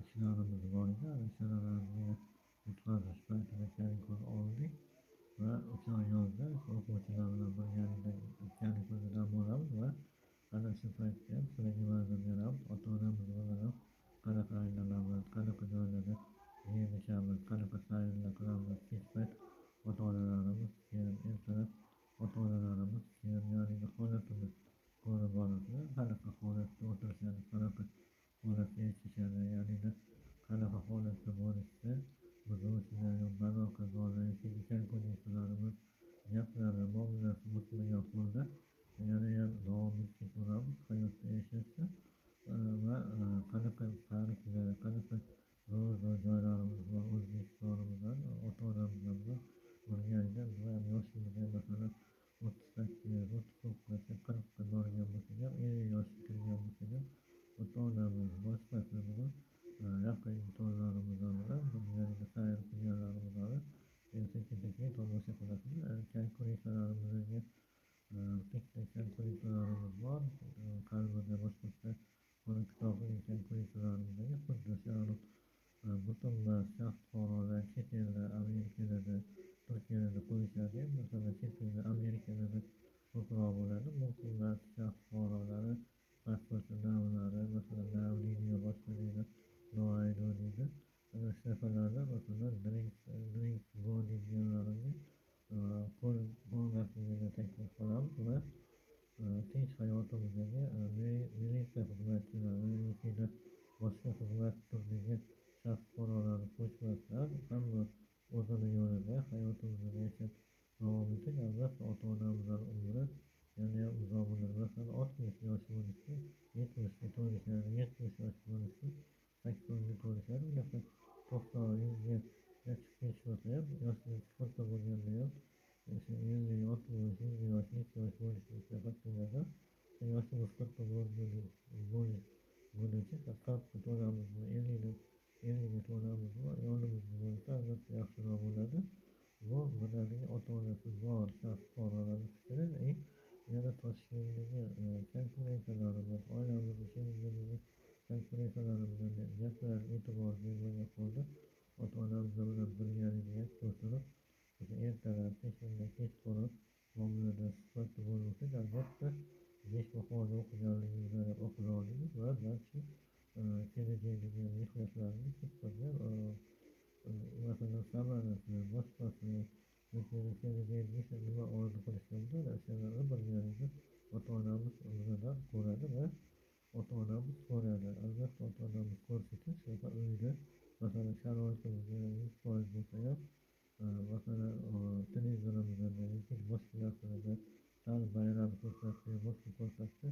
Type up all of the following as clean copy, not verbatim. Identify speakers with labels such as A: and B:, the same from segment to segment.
A: ishlarimiz bor edi. Ishlarimizni yutqazish paytida kanikul oldik va o'sha yozda o'quvchilar bilan birgalikda kanikuldagi dam olamiz va ana shu paytda ham sizlarga va'da beramiz, ota-onamiz bilan qanaqa aylanamiz, qanaqa joylarda yeyishamiz, qanaqa sayrlar qilamiz. Kech payt ota-onalarimiz keyin ertalab ota-onalarimiz keyin holatimiz ko'rib boradilar, qanaqa holatda o'tirishadi, qanaqa holatda yashashadi, qanaqa holatda bo'lishsa bizni uchun balo qazolarga kanikuldoshilarimiz gaplari, muomalasi o'tmagan holda yanayam davom ettiramiz hayotda yashashda va qanaqa tarixlar, qanaqa zo'r joylarimiz bor O'zbekistonimizdan ota-onamiz bilan birgalikda yoshimizga masalan 38, 39gacha 40ga borgan bo'lsak ham 50 yoshga kirgan bo'lsak ham ota-onamiz boshqasi bilan yaqin imkonlarimizdan bilan birgalikda sayr qilganlarimizni sekin-sekin tomosha qilasiz. Kalkulyatorlarimizga bitta kalkulyatorlarimiz bor. Qalbida boshqacha buni kitobli kalkulyatorlarimizga xuddi o'sha butun shaxs fuqarolar chet elda Amerikada, Turkiyada qo'yishadi. Masalan, chet elda Amerikada ko'proq bo'ladi. Bu pullar shaxs fuqarolari pasporti navlari, masalan, navliniya boshqa deydi, noaid deydi. Ana shunaqa masalan drink go deganlarini qo'llasligini taklif qilamiz va tinch hayotimizdagi militsiya xizmatchilari yoki boshqa xizmat turidagi shaxs fuqarolarni qo'shmasdan hamma o'zini yo'lida hayotimizni yashab davom etsak, albatta ota-onamizdan umri yanayam uzoq bo'ladi. Masalan, 60 yosh bo'lishsa 70ga to'lishadi, 70 yosh bo'lishsa 80ga to'lishadi. Unaqa 90, 100ga chiqib ketishmasa ham yoshlik katta bo'lganda ham o'sha 50, 60, 100 yosh, 100 yosh bo'lishguncha faqatgina yoshimiz katta bo'lguncha 40ga to'lamizmi, 50ga to'lamizmi, yonimizda bo'lsa albatta yaxshiroq bo'ladi. Bu birdaniga ota-onasi bor shaxs fuqarolarni fikri. Yana Toshkentdagi kalkulyatorlarimiz, oilamiz ichimizda kalkulyatorlarimizga gaplar e'tibor bermagan holda ota-onamiz bilan birgalikda o'tirib ertalab, peshinda, kechqurun muomalada suhbatda bo'lsak, albatta besh bahoga o'qiganligimizni o'qib oldingiz va barcha kelajakdagi mehnatlarni sifatida masalan samarasi, boshqasi yoki kelajakda nima orzu qilishimizni o'shalarni birgalikda ota-onamiz o'zidan ko'radi va ota-onamiz so'radi. Albatta ota-onamiz ko'rsatsa shunaqa uyda masalan sharoitimizga 100% bo'lsa ham masalan televizorimizda yoki boshqa narsalarda sal bayram ko'rsatsa, boshqa ko'rsatsa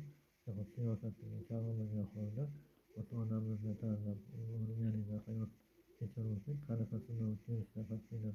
A: siyosatga chalg'imagan holda ota-onamizni tanlab birgalikda hayot kechiruvchi qanaqasini o'tkazishda faqatgina